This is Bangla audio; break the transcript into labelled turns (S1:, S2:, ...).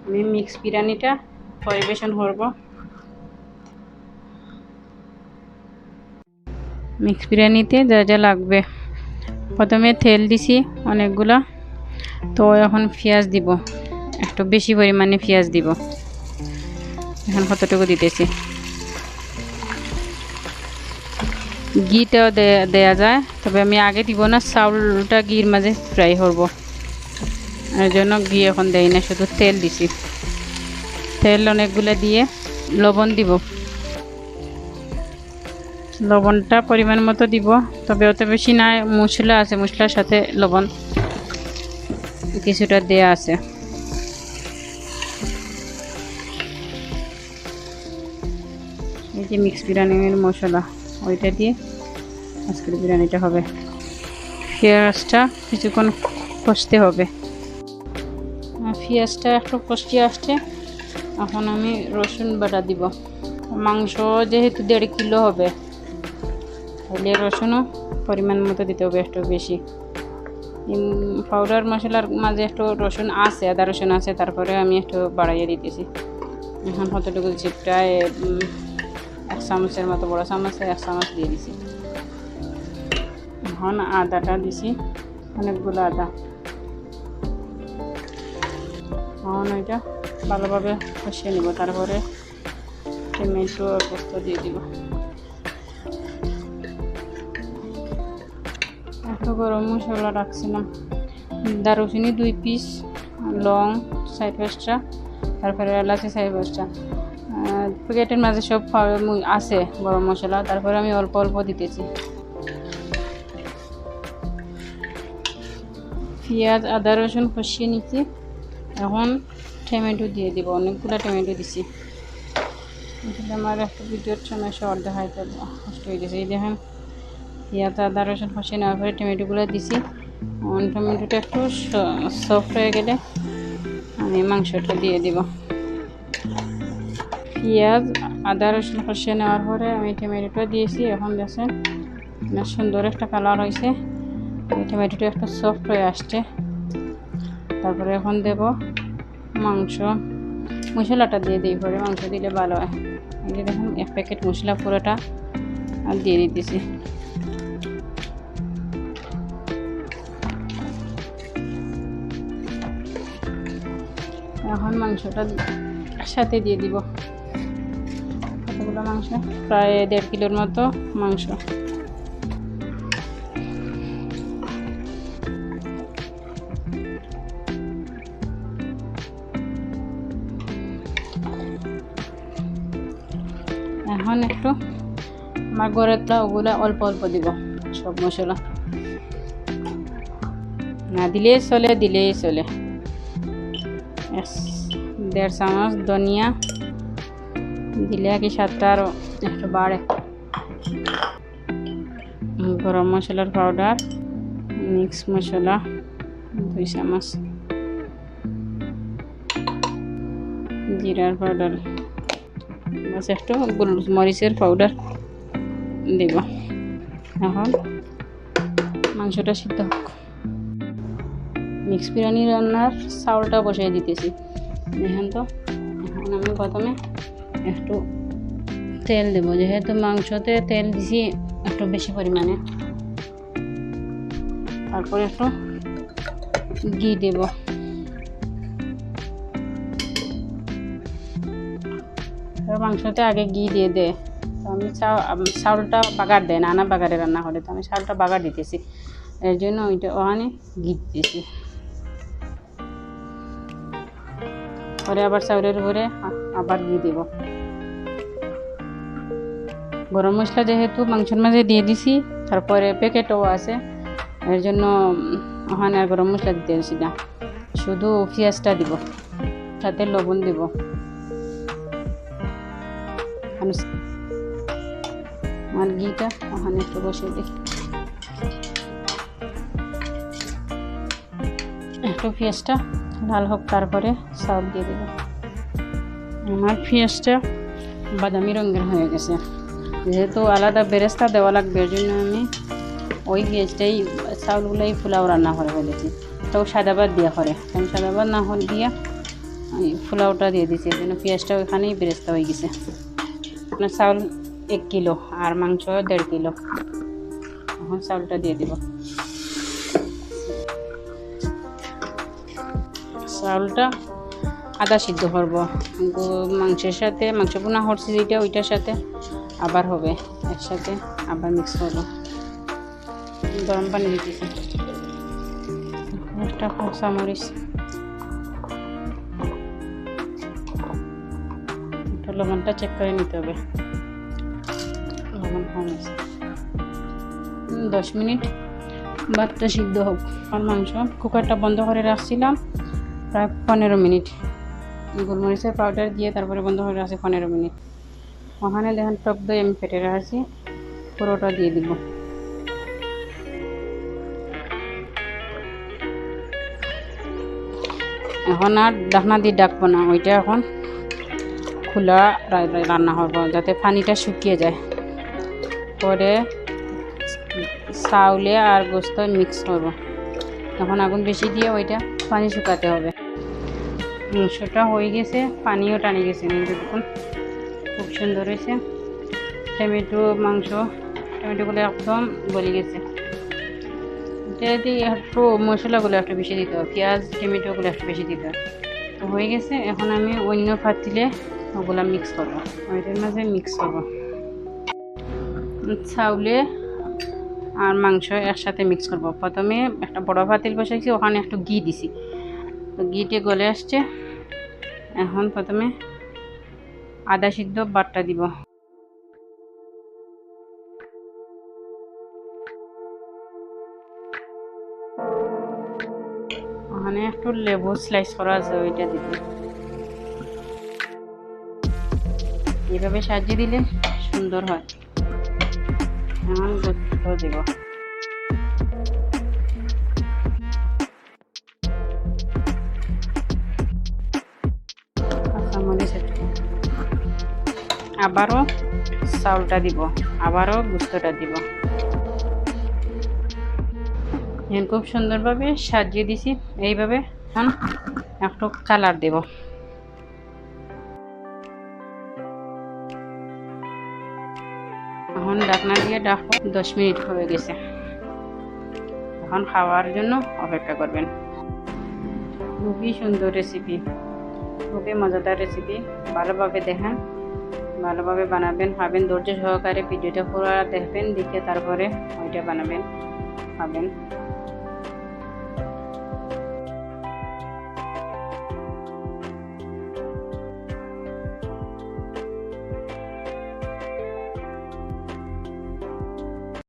S1: আমি মিক্স বিরিয়ানিটা পরিবেশন করব। মিক্স বিরিয়ানিতে যা যা লাগবে, প্রথমে তেল দিছি অনেকগুলা, তো এখন পেঁয়াজ দিব, একটু বেশি পরিমাণে পেঁয়াজ দিব। এখন কতটুকু দিতেছি, ঘিটাও দেয়া যায়, তবে আমি আগে দিব না, চাউলটা ঘির মাঝে ফ্রাই করব, এর জন্য ঘি এখন দেই না, শুধু তেল দিছি। তেল অনেকগুলো দিয়ে লবণ দিব, লবণটা পরিমাণ মতো দিব, তবে অত বেশি না, মশলা আছে, মশলার সাথে লবণ কিছুটা দেয়া আছে। এই যে মিক্স বিরিয়ানির মশলা, ওইটা দিয়ে আজকের বিরিয়ানিটা হবে। পেঁয়াজটা কিছুক্ষণ কষতে হবে, পেঁয়াজটা একটু কষিয়ে আসছে। এখন আমি রসুন বাটা দিব, মাংস যেহেতু 1.5 কিলো হবে, তাহলে রসুনও পরিমাণ মতো দিতে হবে একটু বেশি। পাউডার মশলার মাঝে একটু রসুন আছে, আদা রসুন আছে, তারপরে আমি একটু বাড়াইয়ে দিতেছি। এখন কতটুকু দিচ্ছি, প্রায় 1 চামচের মতো, বড় চামচে 1 চামচ দিয়ে দিছি। এখন আদাটা দিছি, অনেকগুলো আদা। এখন ওইটা ভালোভাবে কষিয়ে নিব, তারপরে টমেটো আর পোস্ত দিয়ে দিব। একটু গরম মশলা রাখছিলাম, দারুচিনি 2 পিস, লং 4-5টা, তারপরে এলাচি 4-5টা। প্যাকেটের মাঝে সব আছে গরম মশলা, তারপরে আমি অল্প অল্প দিতেছি। পেঁয়াজ আদা রসুন কষিয়ে নিচ্ছি, এখন টমেটো দিয়ে দিব, অনেকগুলো টমেটো দিছি। আমার একটা ভিডিওর সময় শর্ট দেখাইতে কষ্ট হয়ে গেছে। এই দেখেন, পেঁয়াজ আদা রসুন কষিয়ে নেওয়ার পরে টমেটোগুলো দিছি। টমেটোটা একটু সফট হয়ে গেলে আমি মাংসটা দিয়ে দিব। পেঁয়াজ আদা রসুন কষিয়ে নেওয়ার পরে আমি টমেটোটা দিয়েছি। এখন দেখছেন সুন্দর একটা কালার হয়েছে, টমেটোটা একটু সফট হয়ে আসছে। তারপরে এখন দেব মাংস, মশলাটা দিয়ে দিই, পরে মাংস দিলে ভালো হয়। এই যে দেখুন 1 প্যাকেট মশলা পুরোটা আর দিয়ে দিতেছি। এখন মাংসটা সাথে দিয়ে দিব, কতগুলো মাংস, প্রায় 1.5 কিলোর মতো মাংস। এখন একটু আমার ঘরেরটা ওগুলা অল্প অল্প দিব, সব মশলা না দিলেই চলে, দিলেই চলে। 1.5 চামচ ধনিয়া দিলে কি স্বাদটা আরও একটু বাড়ে। গরম মশলার পাউডার, মিক্স মশলা 2 চামচ, জিরার পাউডার, বাস একটু মরিচের পাউডার দিব। এখন মাংসটা সিদ্ধ হোক। মিক্স বিরিয়ানি রান্নার চাউলটা বসিয়ে দিতেছি। দেখেন তো, এখন আমি প্রথমে একটু তেল দেবো, যেহেতু মাংসতে তেল দিছি একটু বেশি পরিমাণে। তারপরে একটু ঘি দেব, মাংসতে আগে ঘি দিয়ে দে। তো আমি চাউলটা বাগার দেয় না, আনা বাগারে রান্না করে, তো আমি চাউলটা বাগার দিতেছি, এর জন্য ওইটা ওখানে ঘি দিতেছি। পরে আবার চাউলের উপরে আবার ঘি দেব। গরম মশলা যেহেতু মাংসের মাঝে দিয়ে দিছি, তারপরে প্যাকেটও আছে, এর জন্য ওখানে আর গরম মশলা দিতে দিছি না, শুধু পেঁয়াজটা দিব, সাথে লবণ দিব। আর ঘিটা ওখানে একটু বসিয়ে দিই, একটু পেঁয়াজটা লাল হোক, তারপরে চাউল দিয়ে দেব। আমার পেঁয়াজটা বাদামি রঙের হয়ে গেছে, যেহেতু আলাদা বেরেস্তা দেওয়া লাগবে, এর জন্য আমি ওই পেঁয়াজটাই চাউলগুলাই পোলাও রান্না করে ফেলেছি। তো সাদা ভাত দিয়া করে, আমি সাদা ভাত না হল দিয়া পোলাওটা দিয়ে দিচ্ছি, এই জন্য পেঁয়াজটা ওইখানেই বেরেস্তা হয়ে গেছে। আপনার চাউল 1 কিলো আর মাংস 1.5 কিলো। এখন চাউলটা দিয়ে দিব। চাউলটা আদা সিদ্ধ করবো মাংসের সাথে, মাংস বোনা হচ্ছে যেটা ওইটার সাথে আবার হবে একসাথে, আবার মিক্স করবো। গরম পানি দিতেছি, একটা কাঁচামরিচ, লবণটা চেক করে নিতে হবে, লবণ কম আছে। 10 মিনিট ভাতটা সিদ্ধ হোক। আর মাংস কুকারটা বন্ধ করে রাখছিলাম প্রায় 15 মিনিট, গোলমরিচের পাউডার দিয়ে তারপরে বন্ধ করে রাখছি 15 মিনিট। ওখানে দেখেন টক দই আমি ফেটে রাখছি, পুরোটা দিয়ে দিব। এখন আর ঢাকনা দিয়ে ডাকবো না, ওইটা এখন খোলা রান্না করবো যাতে পানিটা শুকিয়ে যায়। পরে চাউলে আর গোস্ত মিক্স করবো। এখন আগুন বেশি দিয়ে ওইটা পানি শুকাতে হবে। মাংসটা হয়ে গেছে, পানিও টানে গেছে, দেখুন খুব সুন্দর হয়েছে। টমেটোগুলো একদম গলে গেছে। এটা দিয়ে একটু মশলাগুলো একটু বেশি দিতে হবে, পেঁয়াজ টমেটোগুলো একটু বেশি দিতে হবে। তো হয়ে গেছে, এখন আমি অন্য পাতিলে ওগুলো মিক্স করবো, ওইটার মাঝে মিক্স করবো। চাউলে আর মাংস একসাথে মিক্স করবো। প্রথমে একটা বড় পাতিল বসাইছি, ওখানে একটু ঘি দিছি, তো ঘিটে গলে আসছে। এখন প্রথমে আদা সিদ্ধ বাটটা দিব, ওখানে একটু লেবু স্লাইস করা আছে ওইটা দিব। এইভাবে সাজিয়ে দিলে সুন্দর হয়। এখন গোস্ত দিব, আবারও চাউলটা দিব, আবারও গোস্তটা দিব। খুব সুন্দরভাবে সাজিয়ে দিছি। এইভাবে এখন একটু কালার দেব। এখন ঢাকনা দিয়ে ডাকবো। 10 মিনিট হয়ে গেছে, এখন খাওয়ার জন্য অপেক্ষা করবেন। খুবই সুন্দর রেসিপি, খুবই মজাদার রেসিপি। ভালোভাবে দেখেন, ভালোভাবে বানাবেন, খাবেন। ধৈর্য সহকারে ভিডিওটা পুরো দেখবেন, দেখে তারপরে ওইটা বানাবেন, খাবেন।